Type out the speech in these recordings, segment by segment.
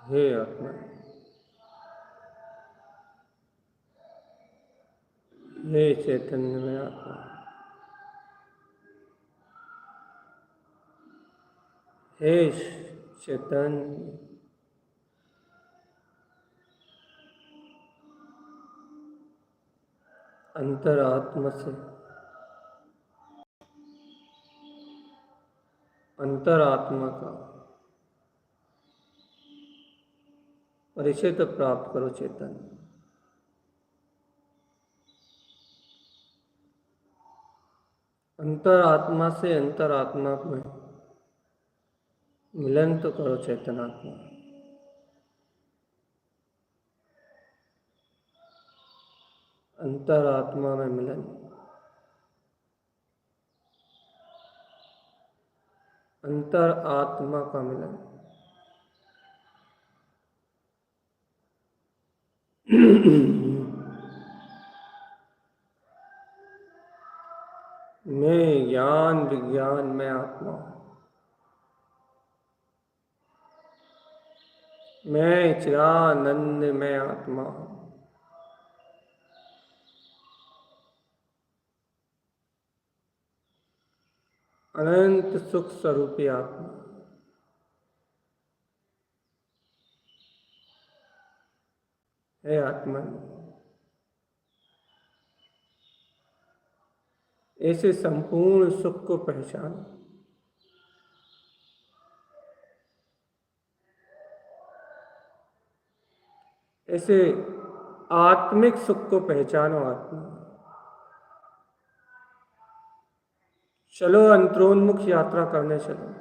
हे आत्मा, हे चैतन्य में आत्मा, हे चैतन्य, अंतरात्मा से अंतरात्मा का परिचय तो प्राप्त करो चैतन्य। अंतरात्मा से अंतरात्मा में मिलन तो करो चैतनात्मा। अंतरात्मा में मिलन, अंतर आत्मा का मिलन। मैं ज्ञान विज्ञान में आत्मा हूँ, मैं चिदानंद में आत्मा हूँ। अनंत सुख स्वरूपी आत्मा, हे आत्मन, ऐसे संपूर्ण सुख को पहचानो। ऐसे आत्मिक सुख को पहचानो आत्मा। चलो अंतरोन्मुख यात्रा करने चलो।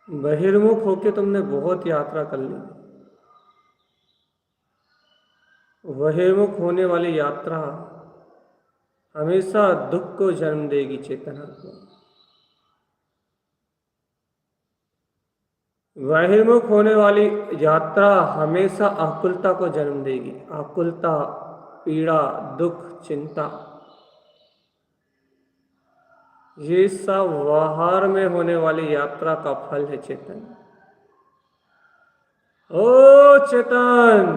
बहिर्मुख होके तुमने बहुत यात्रा कर ली। बहिर्मुख होने वाली यात्रा हमेशा दुख को जन्म देगी चेतनात्मा। बहिर्मुख होने वाली यात्रा हमेशा आकुलता को जन्म देगी। आकुलता, पीड़ा, दुख, चिंता, ये सब बाहर में होने वाली यात्रा का फल है चेतन। ओ चेतन,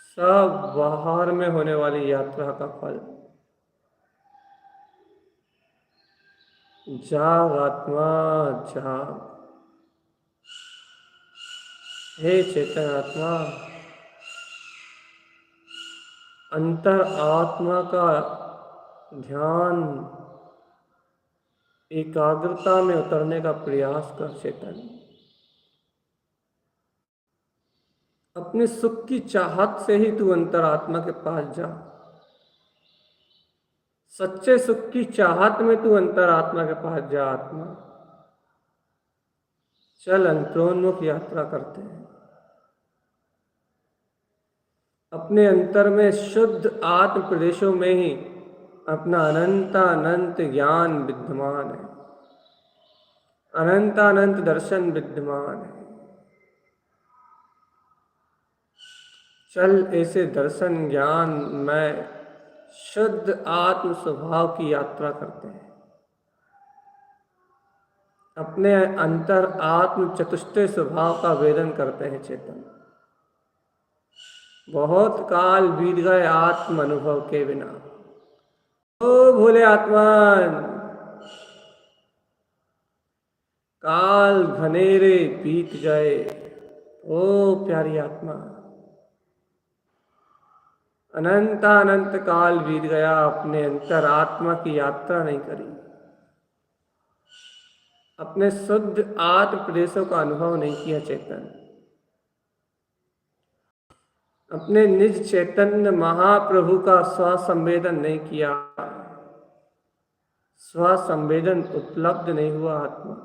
सब बाहर में होने वाली यात्रा का फल। जाग आत्मा, जाग। हे चेतन आत्मा, अंतर आत्मा का ध्यान एकाग्रता में उतरने का प्रयास कर चेतन। अपने सुख की चाहत से ही तू अंतरात्मा के पास जा। सच्चे सुख की चाहत में तू अंतरात्मा के पास जा आत्मा। चल अंतरोन्मुख यात्रा करते हैं। अपने अंतर में शुद्ध आत्म प्रदेशों में ही अपना अनंत ज्ञान विद्यमान है, अनंत दर्शन विद्यमान है। चल ऐसे दर्शन ज्ञान में शुद्ध आत्म स्वभाव की यात्रा करते हैं। अपने अंतर आत्म चतुष्टय स्वभाव का वेदन करते हैं चेतन। बहुत काल बीत गए आत्म अनुभव के बिना। ओ भोले आत्मान, काल घनेरे बीत गए। ओ प्यारी आत्मा, अनंत काल बीत गया, अपने अंतर आत्मा की यात्रा नहीं करी। अपने शुद्ध आत्म प्रदेशों का अनुभव नहीं किया चेतन। अपने निज चैतन्य महाप्रभु का स्वसंवेदन नहीं किया। स्वसंवेदन उपलब्ध नहीं हुआ आत्मा।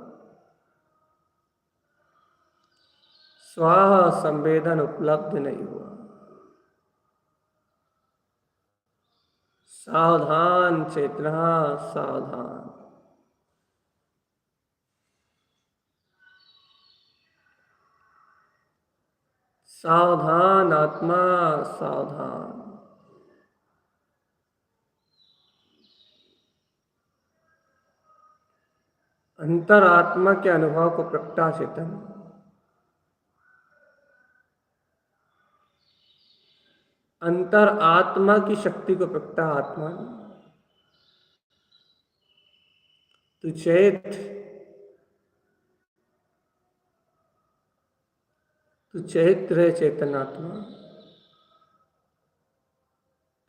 स्वसंवेदन उपलब्ध नहीं हुआ। सावधान चेतना, सावधान। सावधान आत्मा, सावधान। अंतर आत्मा के अनुभव को प्रगटा चेतन। अंतर आत्मा की शक्ति को प्रगटा आत्मा। तू चेत, तू चेत रहे चेतन आत्मा।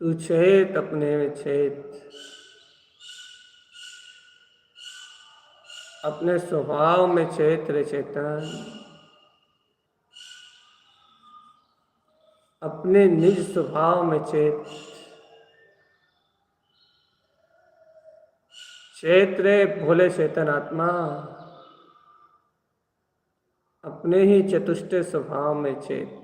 तू चेत, अपने में चेत। अपने स्वभाव में चेत रहे चेतन। अपने निज स्वभाव में चेत। चेत रे भोले चेतन आत्मा। अपने ही चतुष्टय स्वभाव में चेत।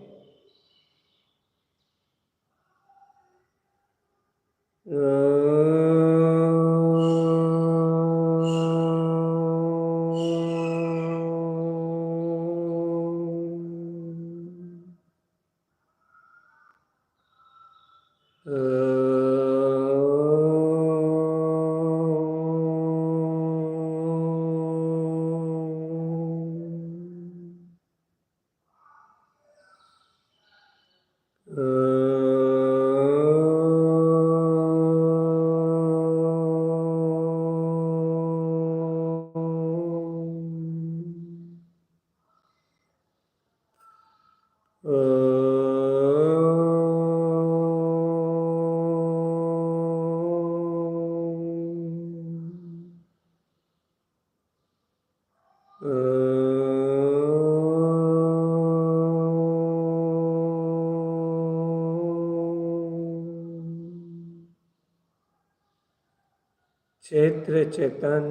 क्षेत्र चेतन,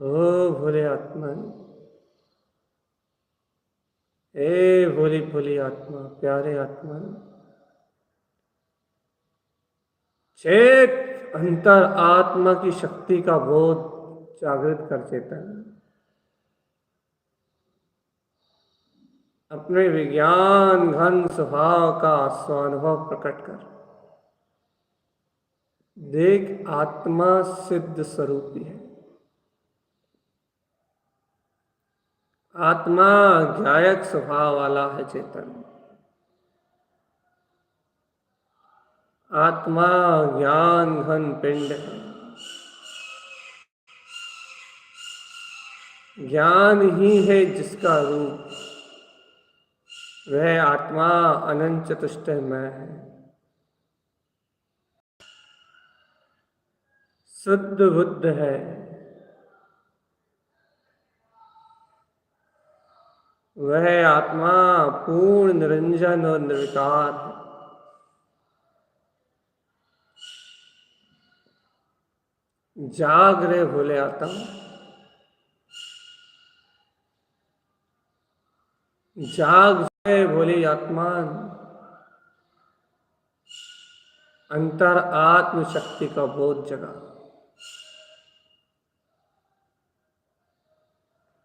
ओ भोले आत्मन, हे भोली भोली आत्मा, प्यारे आत्मन, चेत अंतर आत्मा की शक्ति का बोध जागृत कर चेतन, अपने विज्ञान घन स्वभाव का स्वानुभव प्रकट कर। देख, आत्मा सिद्ध स्वरूपी है। आत्मा ज्ञायक स्वभाव वाला है चेतन। आत्मा ज्ञान घन पिंड है। ज्ञान ही है जिसका रूप, वह आत्मा अनंत चतुष्टयमय है। शुद्ध बुद्ध है। वह आत्मा पूर्ण निरंजन और निर्विकार है। जाग रे भोले आत्मा, जाग रे भोली आत्मा, अंतर आत्म शक्ति का बोध जगा।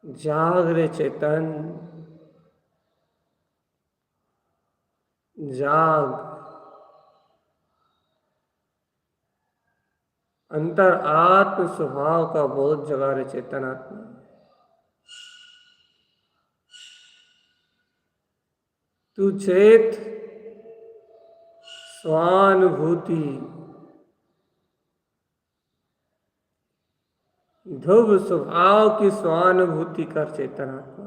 जाग रे चेतन, जाग। अंतर आत्म स्वभाव का बोध जगा रे चेतन आत्मा। तू चेत स्वानुभूति, ध्रुव स्वभाव की स्वानुभूति कर चेतन आत्मा।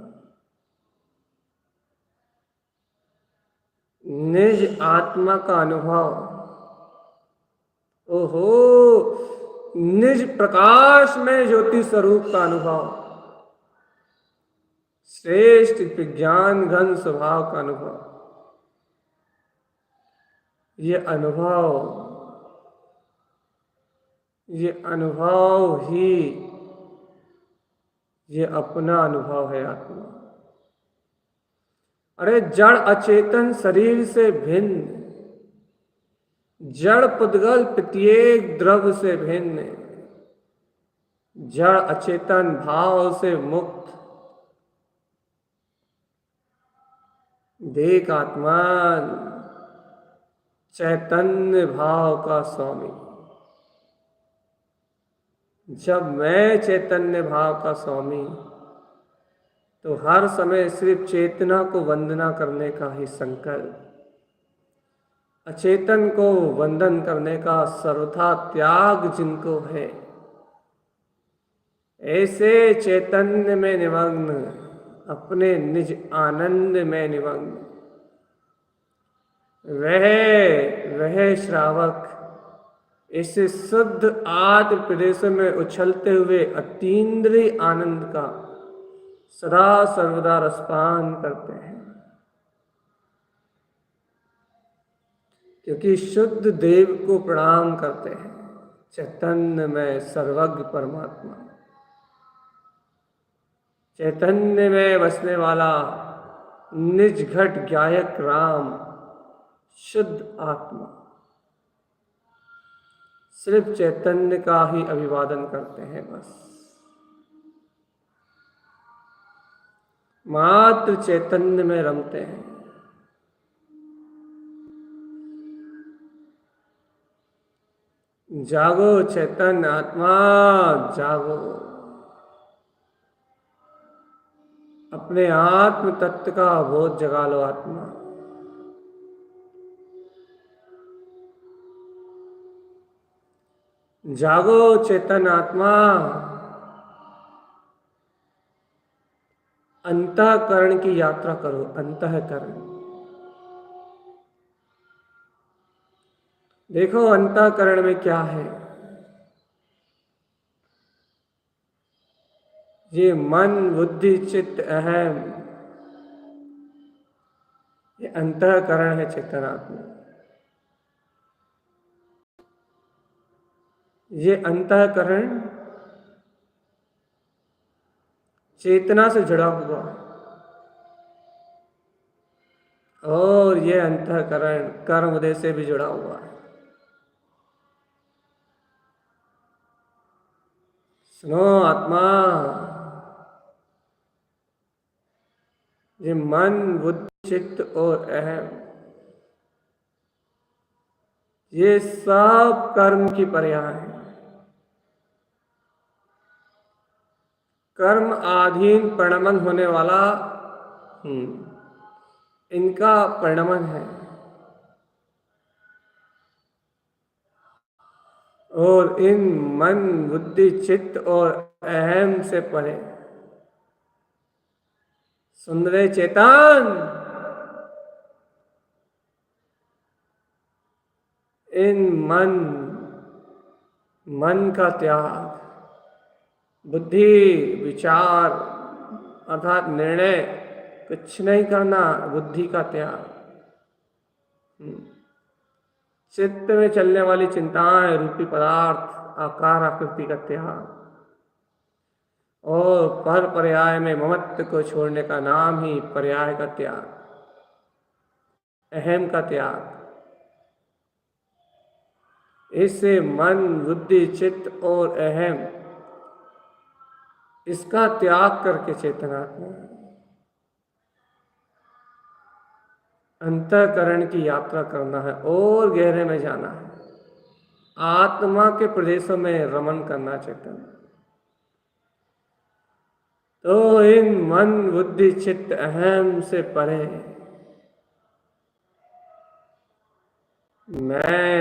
निज आत्मा का अनुभव, ओहो, निज प्रकाश में ज्योति स्वरूप का अनुभव, श्रेष्ठ विज्ञान घन स्वभाव का अनुभव। ये अनुभव ही ये अपना अनुभव है आत्मा। अरे जड़ अचेतन शरीर से भिन्न, जड़ पुद्गल प्रत्येक द्रव्य से भिन्न, जड़ अचेतन भाव से मुक्त। देख आत्मा चैतन्य भाव का स्वामी। जब मैं चैतन्य भाव का स्वामी, तो हर समय सिर्फ चेतना को वंदना करने का ही संकल्प, अचेतन को वंदन करने का सर्वथा त्याग जिनको है, ऐसे चैतन्य में निमग्न, अपने निज आनंद में निमग्न, वह श्रावक इस शुद्ध आत्म प्रदेश में उछलते हुए अतीन्द्रिय आनंद का सदा सर्वदा रसपान करते हैं। क्योंकि शुद्ध देव को प्रणाम करते हैं, चैतन्य में सर्वज्ञ परमात्मा, चैतन्य में बसने वाला निज घट ज्ञायक राम, शुद्ध आत्मा, सिर्फ चैतन्य का ही अभिवादन करते हैं। बस मात्र चैतन्य में रमते हैं। जागो चैतन्य आत्मा, जागो। अपने आत्म तत्व का बोध जगा लो आत्मा। जागो चेतन आत्मा, अंतःकरण की यात्रा करो। अंतःकरण देखो, अंतःकरण में क्या है। ये मन बुद्धि चित्त अहम, ये अंतःकरण है चेतनात्मा। ये अंतःकरण चेतना से जुड़ा हुआ है, और ये अंतःकरण कर्म उदय से भी जुड़ा हुआ है। सुनो आत्मा, ये मन बुद्धि चित्त और अहम, ये सब कर्म की पर्याय है, कर्म आधीन परिणमन होने वाला इनका परिणमन है। और इन मन बुद्धि चित्त और अहम से परे सुन रहे चेतन, इन मन का त्याग, बुद्धि विचार अर्थात निर्णय कुछ नहीं करना, बुद्धि का त्याग, चित्त में चलने वाली चिंताएं रूपी पदार्थ आकार आकृति का त्याग, और पर पर्याय में ममत्व को छोड़ने का नाम ही पर्याय का त्याग, अहम का त्याग। इससे मन बुद्धि चित्त और अहम, इसका त्याग करके चेतनात्मा अंतःकरण की यात्रा करना है और गहरे में जाना है, आत्मा के प्रदेशों में रमन करना चेतन। तो इन मन बुद्धि चित्त अहम से परे मैं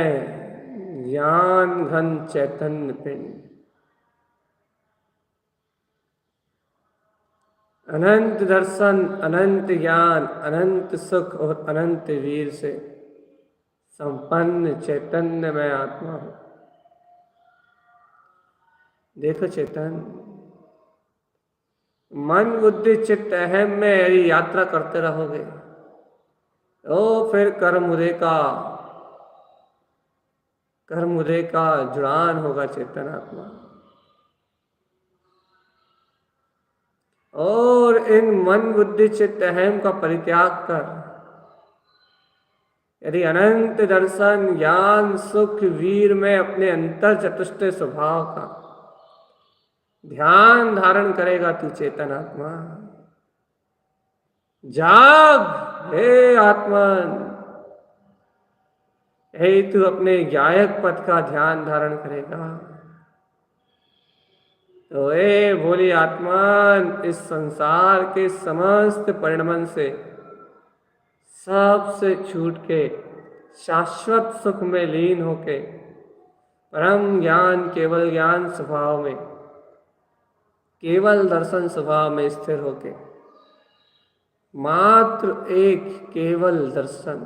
ज्ञान घन चैतन्य पिंड, अनंत दर्शन, अनंत ज्ञान, अनंत सुख और अनंत वीर से संपन्न चैतन्य मैं आत्मा हूं। देखो चेतन, मन बुद्धि चित्त अहम में यदि यात्रा करते रहोगे तो फिर कर्म उदय का जुड़ान होगा चेतन आत्मा। और इन मन बुद्धि चित्त अहम का परित्याग कर यदि अनंत दर्शन ज्ञान सुख वीर में अपने अंतर चतुष्ट स्वभाव का ध्यान धारण करेगा तू चेतन आत्मा, जाग हे आत्मन, हे तू अपने ज्ञायक पद का ध्यान धारण करेगा तो हे भोली आत्मन, इस संसार के समस्त परिणमन से सबसे छूट के शाश्वत सुख में लीन होके परम ज्ञान केवल ज्ञान स्वभाव में, केवल दर्शन स्वभाव में स्थिर होके मात्र एक केवल दर्शन,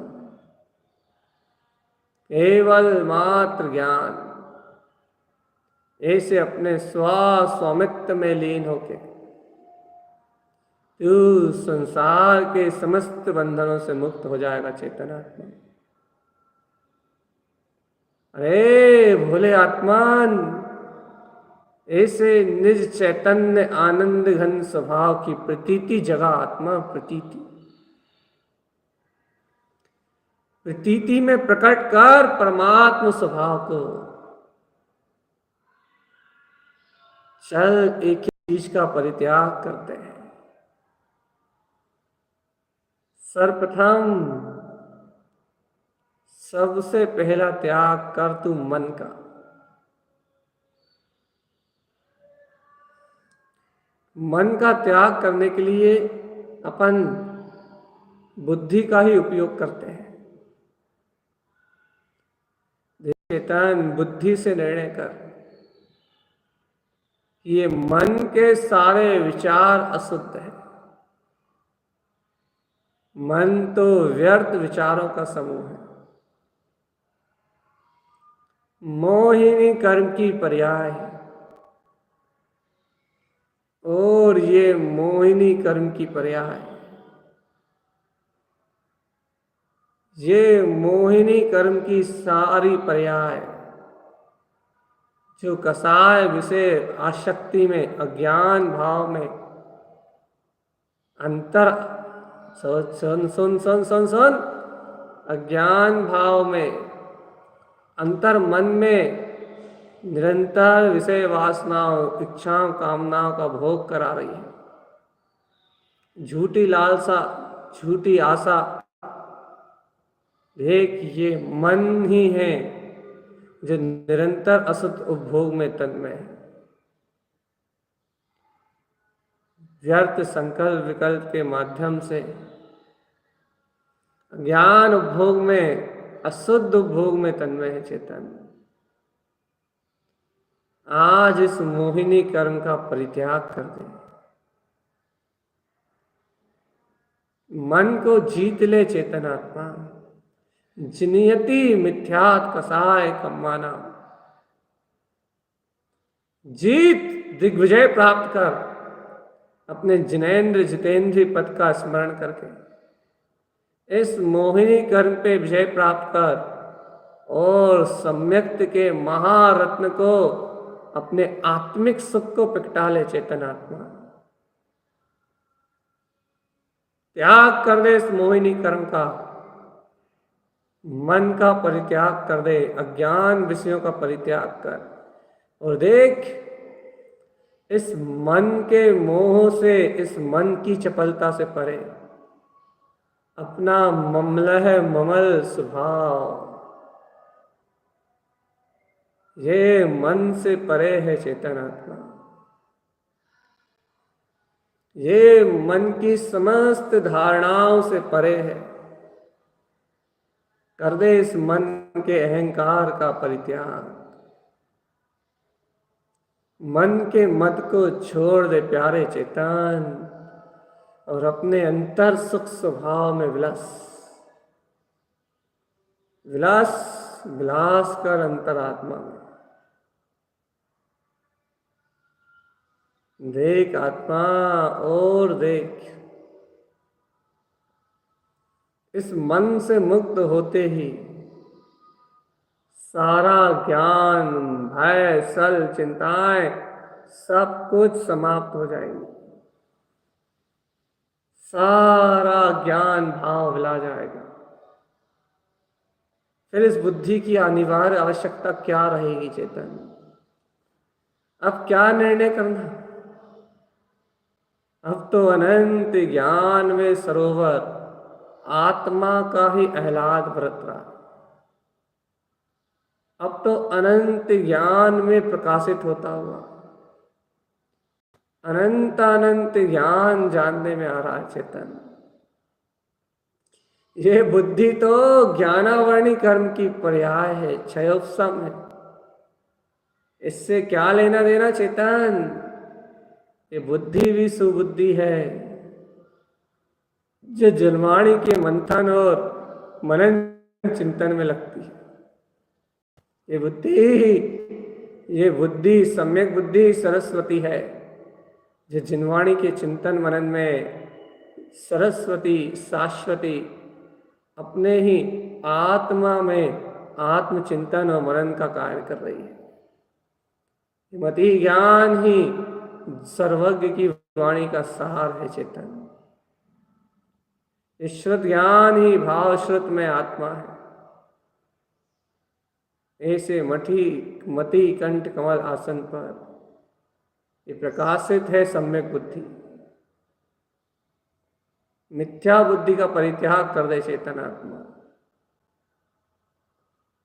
केवल मात्र ज्ञान, ऐसे अपने स्वामित्व में लीन होके तू संसार के समस्त बंधनों से मुक्त हो जाएगा चेतनात्मा। अरे भोले आत्मान, ऐसे निज चैतन्य आनंद घन स्वभाव की प्रतीति जगह आत्मा, प्रतीति में प्रकट कर परमात्म स्वभाव को। चल एक ही चीज का परित्याग करते हैं। सर्वप्रथम सबसे पहला त्याग कर तू मन का। मन का त्याग करने के लिए अपन बुद्धि का ही उपयोग करते हैं। चेतन बुद्धि से निर्णय कर, ये मन के सारे विचार अशुद्ध है, मन तो व्यर्थ विचारों का समूह है, मोहिनी कर्म की पर्याय है। ओ और ये मोहिनी कर्म की पर्याय, ये मोहिनी कर्म की सारी पर्याय, जो कसाय विषय आसक्ति में, अज्ञान भाव में, अंतर सुन सुन सुन सुन सुन अज्ञान भाव में, अंतर मन में निरंतर विषय वासनाओं, इच्छाओं, कामनाओं का भोग करा रही है। झूठी लालसा, झूठी आशा। देख, ये मन ही है जो निरंतर असत उपभोग में तन्मय है। व्यर्थ संकल्प विकल्प के माध्यम से ज्ञान उपभोग में, अशुद्ध उपभोग में तन्मय है चेतन। आज इस मोहिनी कर्म का परित्याग कर दे, मन को जीत ले चेतन आत्मा। जिनियति मिथ्यात कसाय कम्माना, जीत, दिग्विजय प्राप्त कर अपने जिनेन्द्र जितेंद्रीय पद का स्मरण करके। इस मोहिनी कर्म पे विजय प्राप्त कर और सम्यक्त के महारत्न को, अपने आत्मिक सुख को प्रगटा ले चेतन आत्मा। त्याग कर दे इस मोहिनी कर्म का, मन का परित्याग कर दे, अज्ञान विषयों का परित्याग कर, और देख, इस मन के मोह से, इस मन की चपलता से परे अपना ममलह ममल स्वभाव, ये मन से परे है चेतन आत्मा। ये मन की समस्त धारणाओं से परे है। कर दे इस मन के अहंकार का परित्याग, मन के मद को छोड़ दे प्यारे चेतन, और अपने अंतर सुख स्वभाव में विलास विलास विलास कर अंतरात्मा में। देख आत्मा, और देख, इस मन से मुक्त होते ही सारा ज्ञान, भय, सल, चिंताएं सब कुछ समाप्त हो जाएंगी। सारा ज्ञान भाव हिला जाएगा। फिर इस बुद्धि की अनिवार्य आवश्यकता क्या रहेगी चेतन? अब क्या निर्णय करना? अब तो अनंत ज्ञान में सरोवर आत्मा का ही आह्लाद बरत रहा। अब तो अनंत ज्ञान में प्रकाशित होता हुआ अनंत अनंत ज्ञान जानने में आ रहा है चेतन। ये बुद्धि तो ज्ञानावर्णी कर्म की पर्याय है, क्षयोपम है। इससे क्या लेना देना चेतन? ये बुद्धि भी सुबुद्धि है, जो जन्माणी के मंथन और मनन चिंतन में लगती है। ये बुद्धि सम्यक बुद्धि सरस्वती है, जो जिनवाणी के चिंतन मनन में सरस्वती शाश्वती अपने ही आत्मा में आत्मचिंतन और मनन का कार्य कर रही है। मति ज्ञान ही सर्वज्ञ की वाणी का सार है चेतन। ईश्वर ज्ञान ही भावश्रुत में आत्मा है। ऐसे मति कंठ कमल आसन पर ये प्रकाशित है सम्यक बुद्धि। मिथ्या बुद्धि का परित्याग कर दे चेतन आत्मा।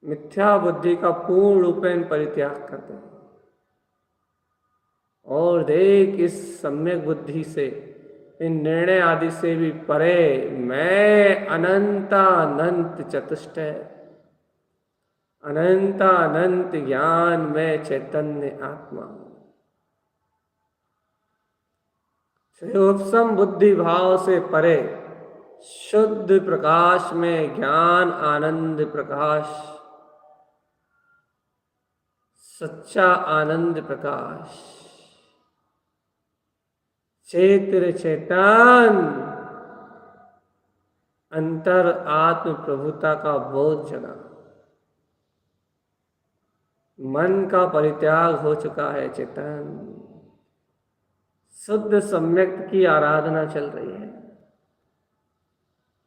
मिथ्या बुद्धि का पूर्ण रूपेण परित्याग कर दे और देख, इस सम्यक बुद्धि से, इन निर्णय आदि से भी परे मैं अनंत चतुष्टय, अनंत ज्ञान में चैतन्य आत्मा हूं। उपसम बुद्धि भाव से परे शुद्ध प्रकाश में ज्ञान आनंद प्रकाश, सच्चा आनंद प्रकाश, चेत्र चेतन अंतर आत्म प्रभुता का बोध जगा। मन का परित्याग हो चुका है चेतन। शुद्ध सम्यक की आराधना चल रही है।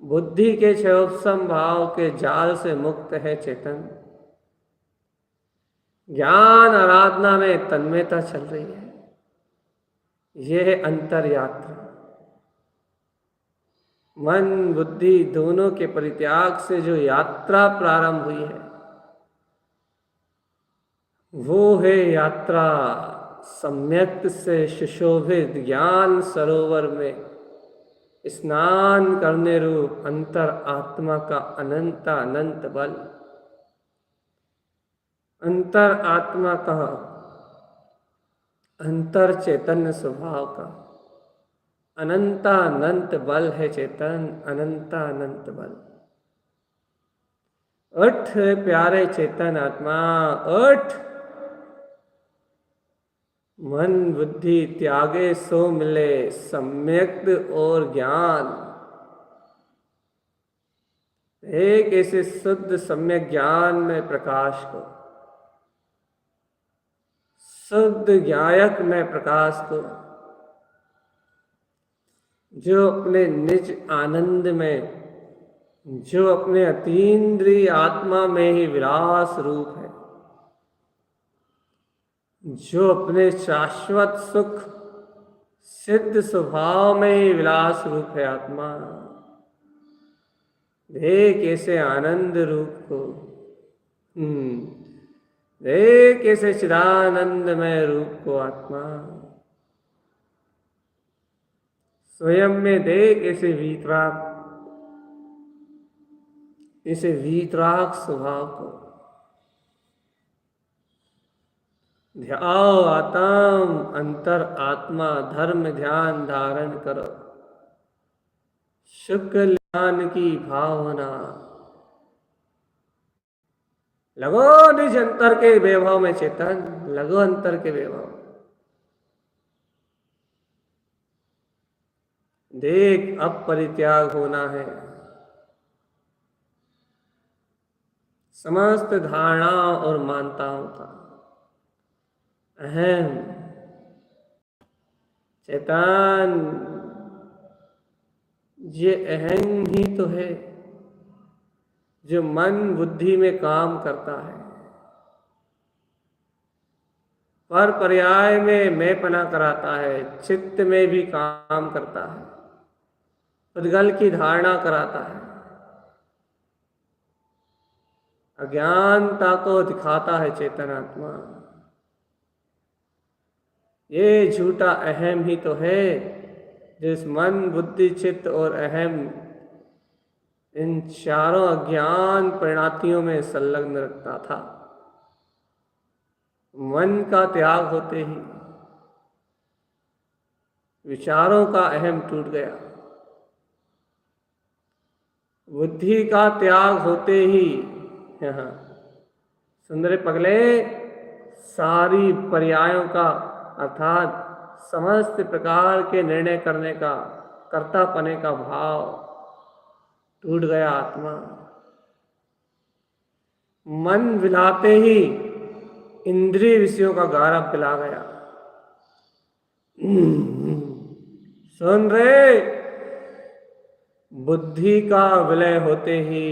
बुद्धि के क्षयोपम भाव के जाल से मुक्त है चेतन। ज्ञान आराधना में तन्मयता चल रही है। यह है अंतर यात्रा। मन बुद्धि दोनों के परित्याग से जो यात्रा प्रारंभ हुई है, वो है यात्रा सम्यक से सुशोभित ज्ञान सरोवर में स्नान करने रूप अंतर आत्मा का अनंत बल। अंतर आत्मा का अंतर चैतन्य स्वभाव का अनंत बल है चेतन। अनंत बल। उठ प्यारे चेतन आत्मा उठ। मन बुद्धि त्यागे सो मिले सम्यक और ज्ञान। एक ऐसे शुद्ध सम्यक ज्ञान में प्रकाश को, शुद्ध ज्ञायक में प्रकाश को, जो अपने निज आनंद में, जो अपने अतीन्द्रिय आत्मा में ही विलास रूप है, जो अपने शाश्वत सुख सिद्ध स्वभाव में ही विलास रूप है आत्मा। देख ऐसे आनंद रूप को, देख ऐसे चिदानंदमय रूप को आत्मा। स्वयं में देख ऐसे वीतराग स्वभाव को। ध्याओ आत्म अंतर आत्मा धर्म ध्यान धारण करो। शुक्ल ज्ञान की भावना लगो निज अंतर के वैभव में चेतन। लगो अंतर के वैभव। देख अब परित्याग होना है समस्त धारणाओं और मान्यताओं का। अहम चेतन, ये अहम ही तो है जो मन बुद्धि में काम करता है। पर पर्याय में मैंपना कराता है, चित्त में भी काम करता है, उद्गल की धारणा कराता है, अज्ञानता को दिखाता है चेतन आत्मा। ये झूठा अहम ही तो है जिस मन बुद्धि चित्त और अहम इन चारों अज्ञान परिणातियों में संलग्न रखता था। मन का त्याग होते ही विचारों का अहम टूट गया। बुद्धि का त्याग होते ही सुंदर पगले सारी पर्यायों का अर्थात समस्त प्रकार के निर्णय करने का कर्तापने का भाव टूट गया आत्मा। मन विलाते ही इंद्रिय विषयों का गारा पिला गया। सुन रे, बुद्धि का विलय होते ही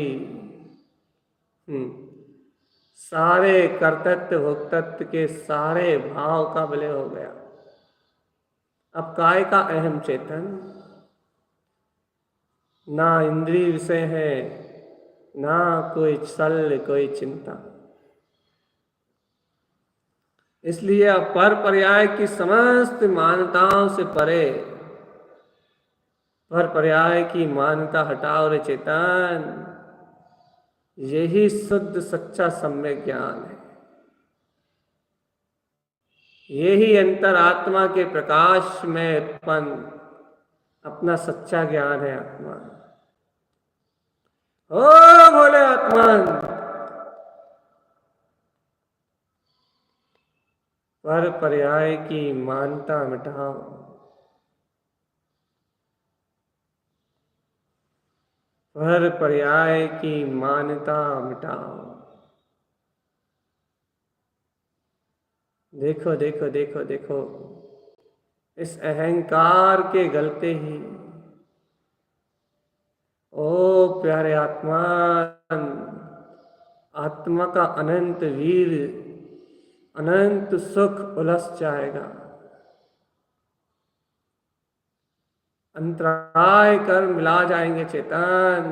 सारे कर्तृत्व भोक्तृत्व के सारे भाव का विलय हो गया। अब काय का अहम चेतन, ना इंद्रिय विषय है, ना कोई छल कोई चिंता। इसलिए अब पर पर्याय की समस्त मान्यताओं से परे, पर पर्याय की मान्यता हटाओ रे चेतन। यही शुद्ध सच्चा सम्यक ज्ञान है। यही अंतर आत्मा के प्रकाश में उत्पन्न अपना सच्चा ज्ञान है आत्मा। ओ भोले आत्मन, पर पर्याय की मान्यता मिटाओ। हर पर्याय की मान्यता मिटाओ। देखो देखो देखो देखो, इस अहंकार के गलते ही, ओ प्यारे आत्मा, आत्मा का अनंत वीर, अनंत सुख उलस जाएगा। अंतराय कर मिला जाएंगे चेतन,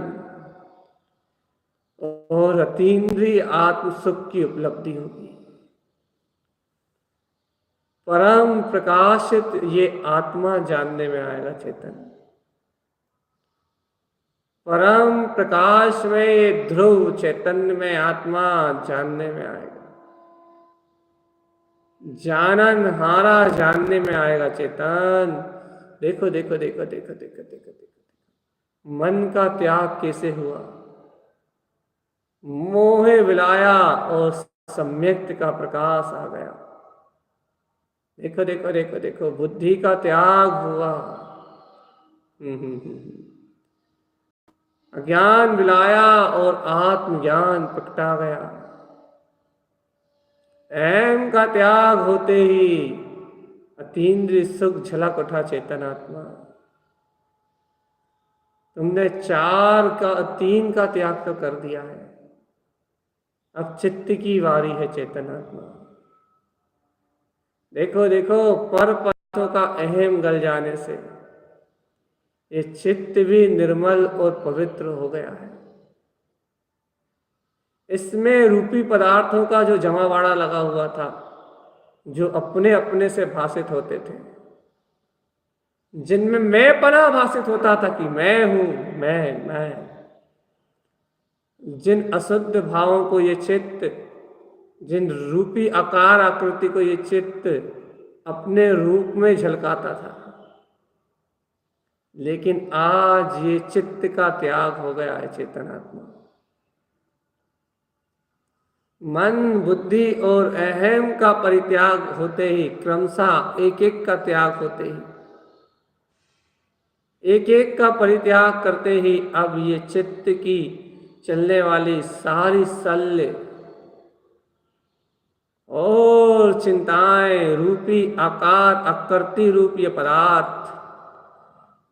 और अतीन्द्रिय आत्म सुख की उपलब्धि होगी। परम प्रकाशित ये आत्मा जानने में आएगा चेतन। परम प्रकाश में ये ध्रुव चैतन्य में आत्मा जानने में आएगा। जानन हारा जानने में आएगा चेतन। देखो देखो देखो देखो देखो देखो देखो, मन का त्याग कैसे हुआ, मोहे विलाया और सम्यक्त का प्रकाश आ गया। देखो देखो देखो देखो, बुद्धि का त्याग हुआ। अज्ञान विलाया और आत्मज्ञान प्रकटा गया। अहम का त्याग होते ही अतीन्द्रिय सुख झलक उठा चेतन आत्मा। तुमने 4 का 3 का त्याग तो कर दिया है, अब चित्त की वारी है चेतन आत्मा। देखो देखो, पर पदार्थों का अहम गल जाने से ये चित्त भी निर्मल और पवित्र हो गया है। इसमें रूपी पदार्थों का जो जमावाड़ा लगा हुआ था, जो अपने अपने से भाषित होते थे, जिनमें मैं पना भाषित होता था कि मैं हूं, मैं, जिन अशुद्ध भावों को ये चित्त, जिन रूपी आकार आकृति को ये चित्त अपने रूप में झलकाता था, लेकिन आज ये चित्त का त्याग हो गया है चेतन आत्मा। मन बुद्धि और अहम का परित्याग होते ही, क्रमशः एक एक का त्याग होते ही, एक एक का परित्याग करते ही, अब ये चित्त की चलने वाली सारी शल्य और चिंताएं, रूपी आकार आकृति रूप ये पदार्थ,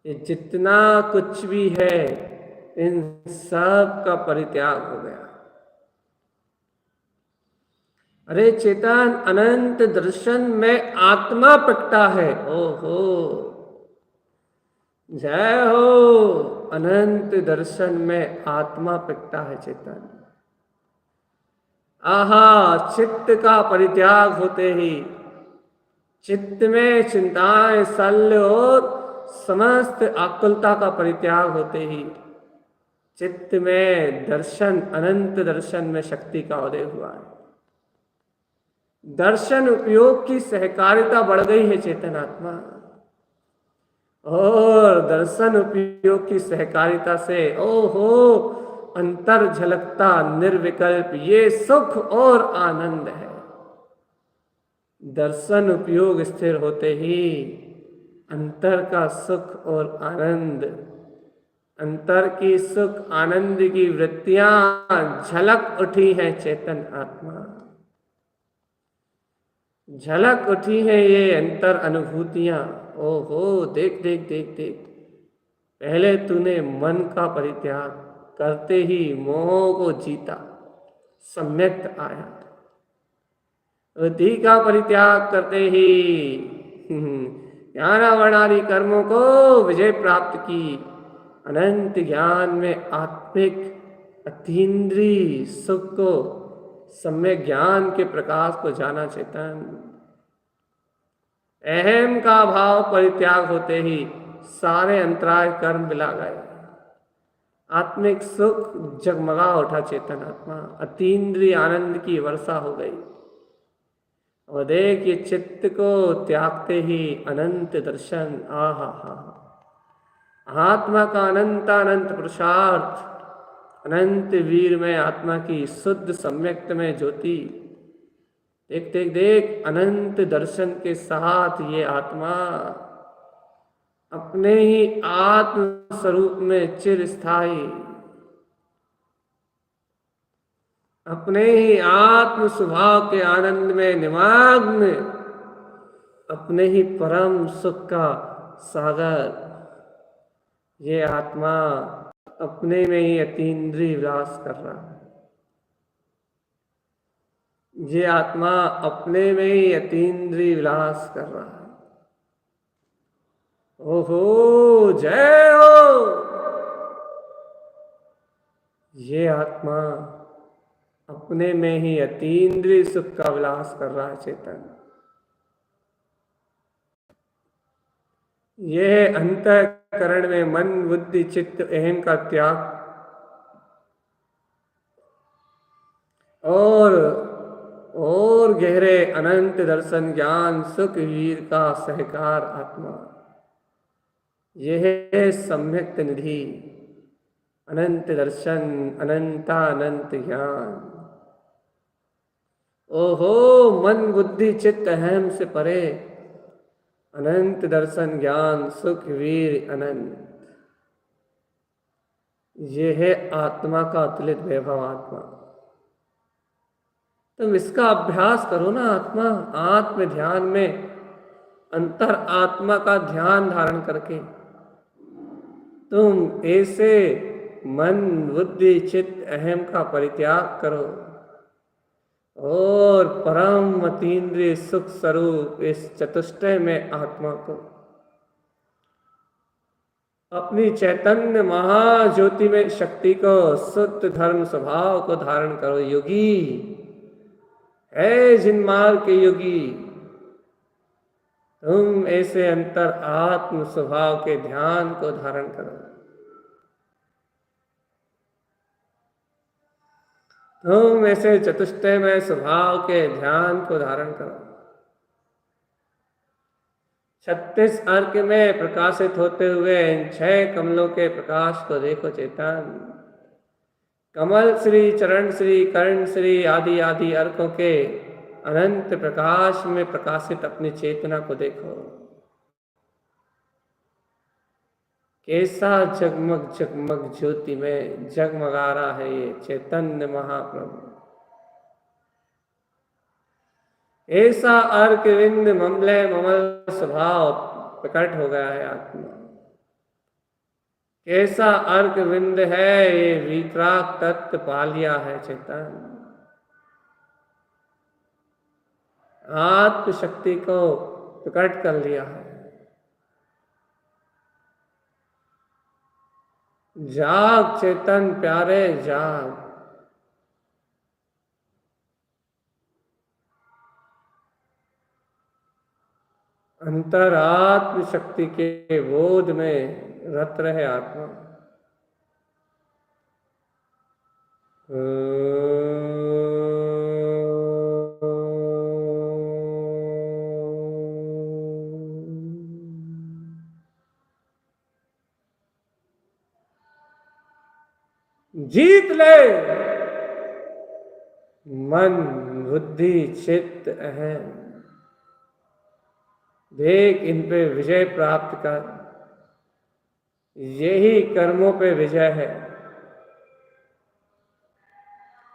ये जितना कुछ भी है, इन सब का परित्याग हो गया। अरे चेतन, अनंत दर्शन में आत्मा प्रकटा है। ओहो, जय हो। अनंत दर्शन में आत्मा प्रकटा है चेतन। आहा, चित्त का परित्याग होते ही, चित्त में चिंताएं शल्य और समस्त आकुलता का परित्याग होते ही, चित्त में दर्शन, अनंत दर्शन में शक्ति का उदय हुआ है। दर्शन उपयोग की सहकारिता बढ़ गई है चेतन आत्मा, और दर्शन उपयोग की सहकारिता से ओहो, अंतर झलकता निर्विकल्प ये सुख और आनंद है। दर्शन उपयोग स्थिर होते ही अंतर का सुख और आनंद, अंतर की सुख आनंद की वृत्तियां झलक उठी हैं चेतन आत्मा, झलक उठी हैं ये अंतर अनुभूतियां। ओहो, देख देख देख देख, पहले तूने मन का परित्याग करते ही मोह को जीता, सम्यक्त आया। बुद्धि का परित्याग करते ही ज्ञान वर्णादि कर्मों को विजय प्राप्त की, अनंत ज्ञान में आत्मिक अतीन्द्रिय सुख को, सम्यक ज्ञान के प्रकाश को जाना चेतन। अहम का भाव परित्याग होते ही सारे अंतराय कर्म मिला गए, आत्मिक सुख जगमगा उठा चेतन आत्मा, अतीन्द्रिय आनंद की वर्षा हो गई। और देख, ये चित्त को त्यागते ही अनंत दर्शन, आहा हा, आत्मा का अनंत पुरुषार्थ, अनंत वीर में आत्मा की शुद्ध सम्यक्त में ज्योति। देख देख देख, अनंत दर्शन के साथ ये आत्मा अपने ही आत्म स्वरूप में चिर स्थायी, अपने ही आत्म स्वभाव के आनंद में निमग्न, अपने ही परम सुख का सागर ये आत्मा अपने में ही अतीन्द्रिय विलास कर रहा है। ये आत्मा अपने में ही अतीन्द्रिय विलास कर रहा है। ओहो जय हो। ये आत्मा अपने में ही अतीन्द्रिय सुख का विलास कर रहा है चेतन। यह अंतःकरण में मन बुद्धि चित्त अहम का त्याग और गहरे अनंत दर्शन ज्ञान सुख वीर का सहकार आत्मा, यह सम्यक निधि अनंत दर्शन अनंतानंत ज्ञान। ओहो मन बुद्धि चित्त अहम से परे अनंत दर्शन ज्ञान सुख वीर अनंत, यह है आत्मा का अतुलित वैभव आत्मा। तुम इसका अभ्यास करो ना आत्मा, आत्म ध्यान में अंतर आत्मा का ध्यान धारण करके तुम ऐसे मन बुद्धि चित्त अहम का परित्याग करो और परम अतीन्द्रिय सुख स्वरूप इस चतुष्टय में आत्मा को अपनी चैतन्य महाज्योति में शक्ति को शुद्ध धर्म स्वभाव को धारण करो। योगी है जिन मार्ग के योगी, तुम ऐसे अंतर आत्म स्वभाव के ध्यान को धारण करो। तुम ऐसे चतुष्टय में स्वभाव के ध्यान को धारण करो। 36 अर्क में प्रकाशित होते हुए इन 6 कमलों के प्रकाश को देखो चेतन। कमल श्री चरण श्री कर्ण श्री आदि आदि अर्कों के अनंत प्रकाश में प्रकाशित अपनी चेतना को देखो। कैसा जगमग जगमग ज्योति में जगमगा रहा है ये चैतन्य महाप्रभु। ऐसा अर्क विंद ममलय ममल स्वभाव प्रकट हो गया है आत्मा। कैसा अर्क विंद है ये वितराग तत्व पा लिया है चेतन। आत्म शक्ति को प्रकट कर लिया है। जाग चेतन प्यारे जाग। अंतरात्म शक्ति के बोध में रत रहे आत्मा। जीत ले मन बुद्धि चित्त अहम। देख इन पे विजय प्राप्त कर। यही कर्मों पे विजय है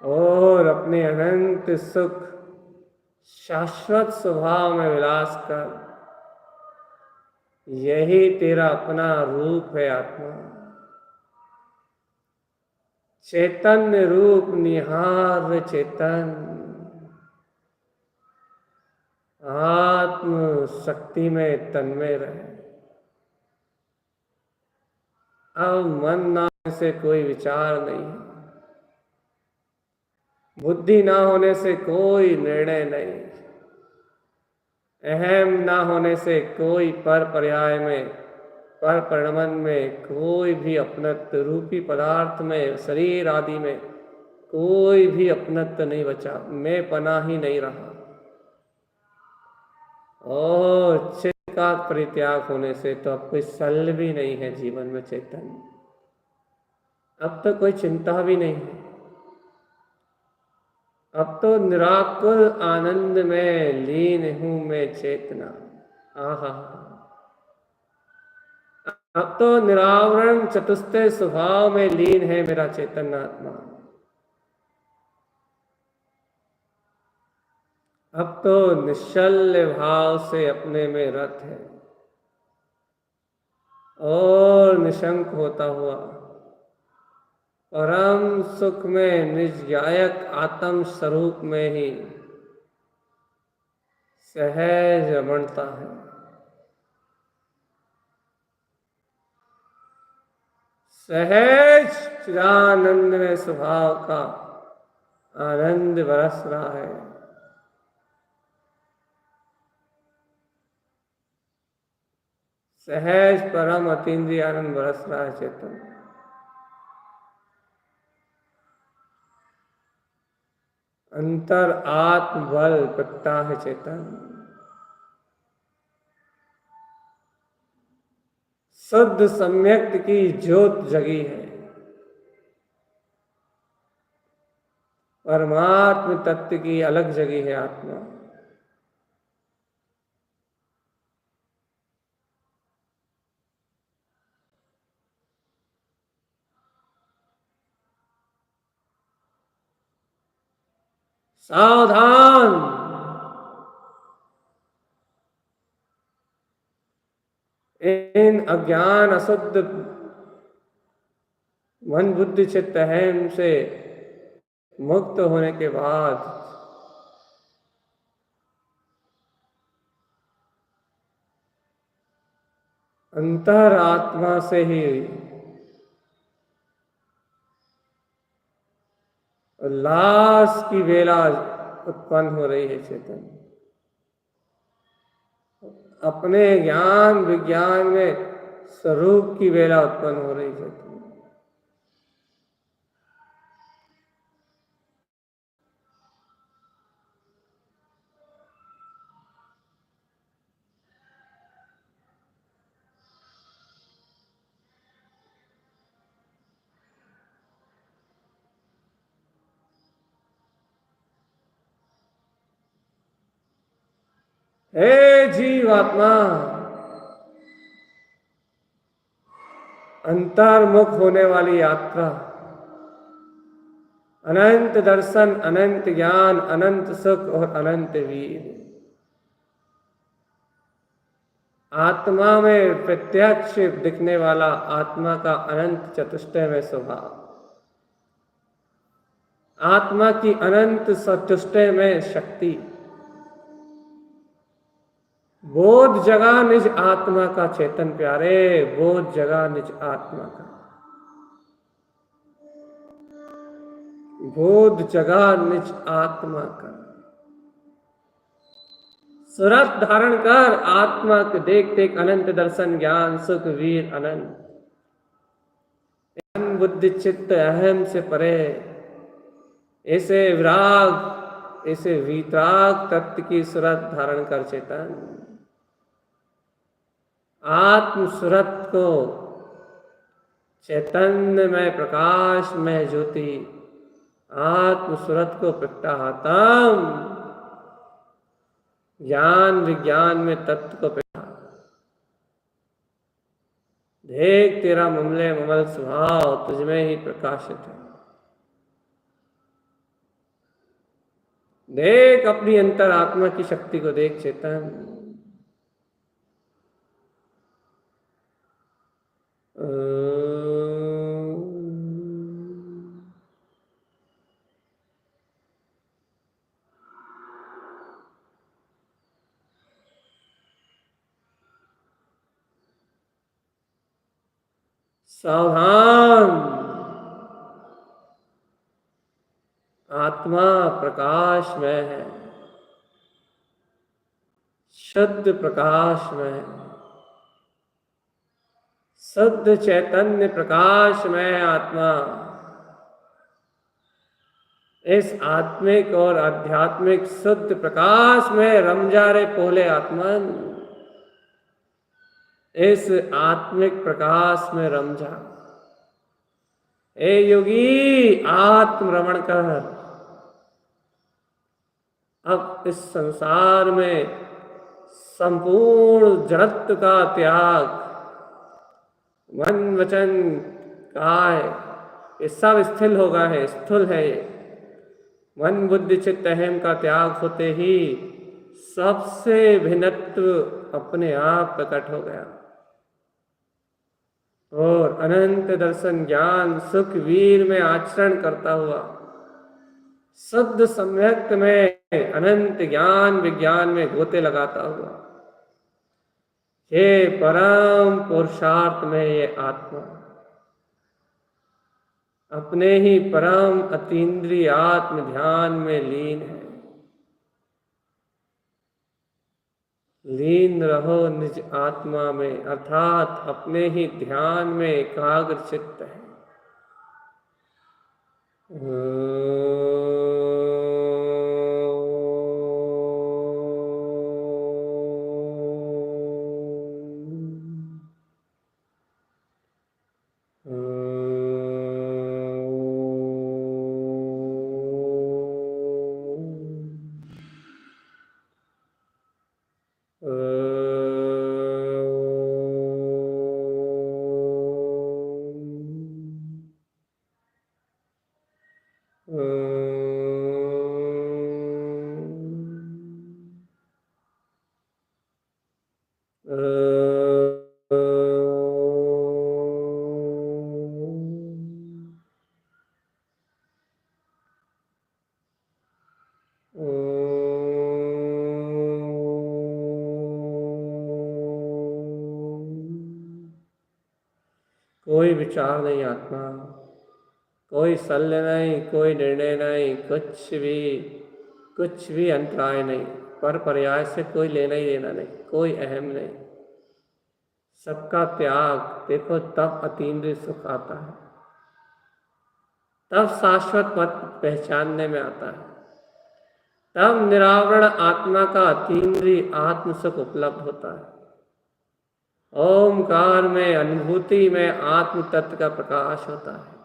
और अपने अनंत सुख शाश्वत स्वभाव में विलास कर। यही तेरा अपना रूप है आत्मा। चैतन्य रूप निहार चेतन। आत्म शक्ति में तन्मय रहे। अब मन ना होने से कोई विचार नहीं, बुद्धि ना होने से कोई निर्णय नहीं, अहम ना होने से कोई पर पर्याय में पर परिणमन में कोई भी अपनत्व रूपी पदार्थ में शरीर आदि में कोई भी अपनत्व नहीं बचा। मैं पना ही नहीं रहा और चित्त का परित्याग होने से तो अब कोई सल भी नहीं है जीवन में चेतन। अब तो कोई चिंता भी नहीं है। अब तो निराकुल आनंद में लीन हूं मैं चेतना। आहा, अब तो निरावरण चतुष्टय स्वभाव में लीन है मेरा चेतन आत्मा। अब तो निश्चल्य भाव से अपने में रत है और निशंक होता हुआ परम सुख में निजगायक आत्म स्वरूप में ही सहज रमणता है। सहज चिदानंद में स्वभाव का आनंद बरस रहा है। सहज परम अतीन्द्रिय आनंद बरस रहा है चेतन। अंतर आत्म बल प्रगटा है चेतन। शुद्ध सम्यक्त की ज्योत जगी है। परमात्म तत्व की अलग जगी है आत्मा। सावधान, इन अज्ञान अशुद्ध मन बुद्धि चित्त अहम से मुक्त होने के बाद अंतर आत्मा से ही उल्लास की वेला उत्पन्न हो रही है चेतन। अपने ज्ञान विज्ञान में स्वरूप की वेला उत्पन्न हो रही है चेतन। हे जीवात्मा, अंतर्मुख होने वाली यात्रा, अनंत दर्शन, अनंत ज्ञान, अनंत सुख और अनंत वीर, आत्मा में प्रत्यक्ष दिखने वाला आत्मा का अनंत चतुष्टय में स्वभाव, आत्मा की अनंत चतुष्टय में शक्ति, बोध जगा निज आत्मा का चेतन प्यारे, बोध जगा निज आत्मा का, बोध जगा निज आत्मा का। सुरत धारण कर आत्मा के देख देख अनंत दर्शन ज्ञान सुख वीर अनंत, मन बुद्धि चित्त अहम से परे, ऐसे विराग ऐसे वितराग तत्व की सुरत धारण कर चेतन। आत्म सुरत को चैतन्य में प्रकाश में ज्योति, आत्म सुरत को प्रगटाहतम, ज्ञान विज्ञान में तत्व को प्रगटा। देख तेरा ममले ममल स्वभाव तुझमें ही प्रकाशित है। देख अपनी अंतर आत्मा की शक्ति को देख चेतन। सावधान, आत्मा प्रकाश में है, शुद्ध प्रकाश में है, शुद्ध चैतन्य प्रकाश में है आत्मा। इस आत्मिक और आध्यात्मिक शुद्ध प्रकाश में रम जा रे पोले आत्मन, इस आत्मिक प्रकाश में रम जा। ए योगी, आत्म रमण कर। अब इस संसार में संपूर्ण जड़त्व का त्याग, मन वचन काय, ये सब स्थिर होगा है, स्थूल है ये। मन बुद्धि चित्त अहम का त्याग होते ही सबसे भिन्नत्व अपने आप प्रकट हो गया और अनंत दर्शन ज्ञान सुख वीर में आचरण करता हुआ शुद्ध सम्यक्त में अनंत ज्ञान विज्ञान में गोते लगाता हुआ हे परम पुरुषार्थ में ये आत्मा अपने ही परम अतीन्द्रिय आत्म ध्यान में लीन है। लीन रहो निज आत्मा में अर्थात अपने ही ध्यान में एकाग्र चित्त है। कोई विचार नहीं आत्मा, कोई शल्य नहीं, कोई निर्णय नहीं, कुछ भी अंतराय नहीं, पर पर्याय से कोई लेना ही देना नहीं, कोई अहम नहीं, सबका त्याग। देखो तब अतीन्द्रिय सुख आता है, तब शाश्वत पद पहचानने में आता है, तब निरावरण आत्मा का अतीन्द्रिय आत्म सुख उपलब्ध होता है। ओमकार में अनुभूति में आत्म तत्व का प्रकाश होता है।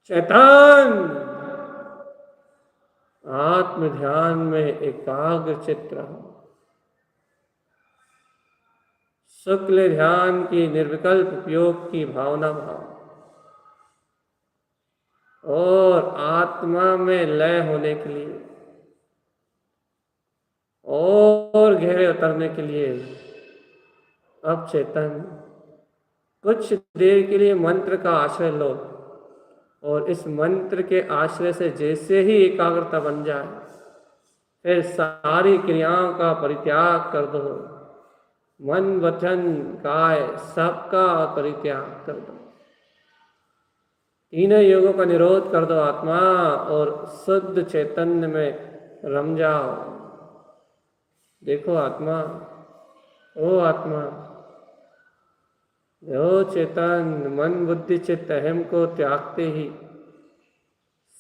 चैतन्य आत्म ध्यान में एकाग्र चित्त रहो। शुक्ल ध्यान की निर्विकल्प उपयोग की भावना भाव और आत्मा में लय होने के लिए और गहरे उतरने के लिए अब चेतन कुछ देर के लिए मंत्र का आश्रय लो और इस मंत्र के आश्रय से जैसे ही एकाग्रता बन जाए फिर सारी क्रियाओं का परित्याग कर दो। मन वचन काय सबका परित्याग कर दो। तीनों योगों का निरोध कर दो आत्मा और शुद्ध चैतन्य में रम जाओ। देखो आत्मा, ओ आत्मा, ओ चेतन मन बुद्धि चित्त अहम को त्यागते ही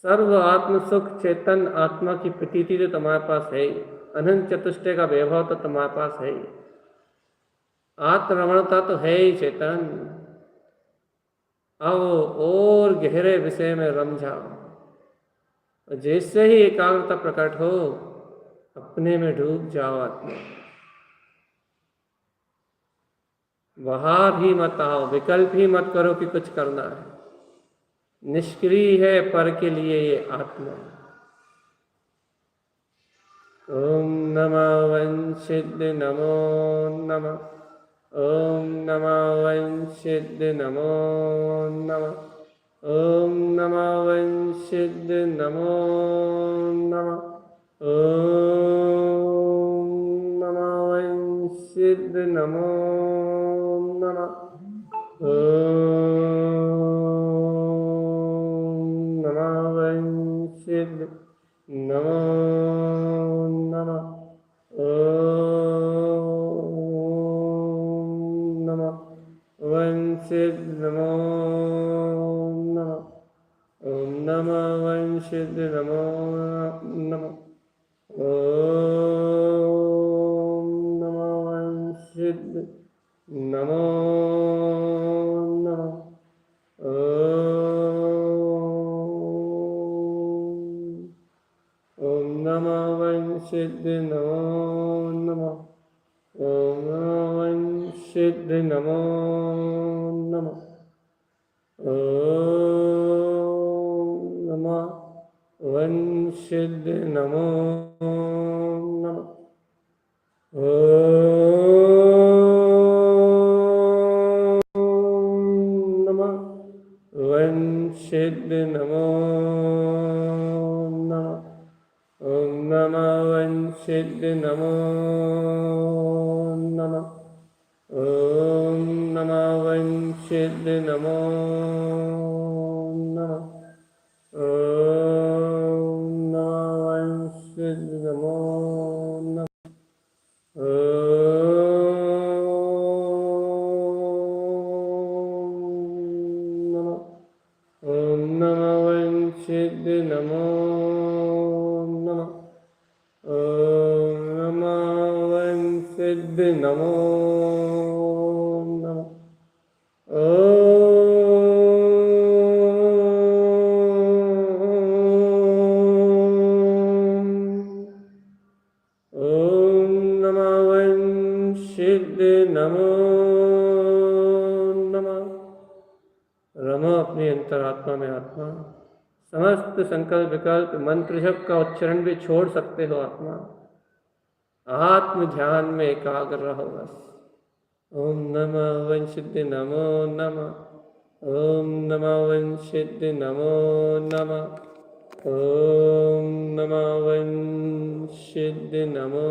सर्व आत्म सुख चेतन आत्मा की प्रतीति तो तुम्हारे पास है। अनंत चतुष्टय का वैभव तो तुम्हारे पास है। आत्मरमणता तो है ही चेतन। आओ और गहरे विषय में रम जाओ। जैसे ही एकाग्रता प्रकट हो अपने में डूब जाओ आत्मा। बाहर ही मत आओ, विकल्प ही मत करो कि कुछ करना है। निष्क्रिय है पर के लिए ये आत्मा। ओम नमः वंशिद नमो नमः। ॐ नमः वं सिद्ध नमो नमः। ॐ नमः वं सिद्ध नमो नमः। ॐ नमः वं सिद्ध नमो नमः। नमः वं सिद्ध नमो नमः। नमः वं सिद्ध नमो नमः। ॐ नमः वं सिद्ध नमो नमः। ॐ नमः वं सिद्ध नमो नमः। ॐ नमः वं सिद्ध नमो नमः। ॐ नमः वं सिद्ध नमो नमः। ॐ नमः वं सिद्ध नमो नमः। ॐ नमः वं सिद्ध नमो नमः। ॐ नमः वं सिद्ध नमो नमः। ॐ नमः वं सिद्ध नमो नमः। ॐ नमः वं सिद्ध नमो नमः। ॐ नमः वं सिद्ध नमो नमः। ॐ नमः वं सिद्ध नमो नमः। ॐ नमः वं सिद्ध नमो नमः। रमा अपनी अंतरात्मा में आत्मा। समस्त संकल्प विकल्प मंत्र जप का उच्चारण भी छोड़ सकते हो आत्मा। आत्म ध्यान में एकाग्र रहो बस। ॐ नमः वं सिद्ध नमो नमः। ॐ नमः वं सिद्ध नमो नमः। ॐ नमः वं सिद्ध नमो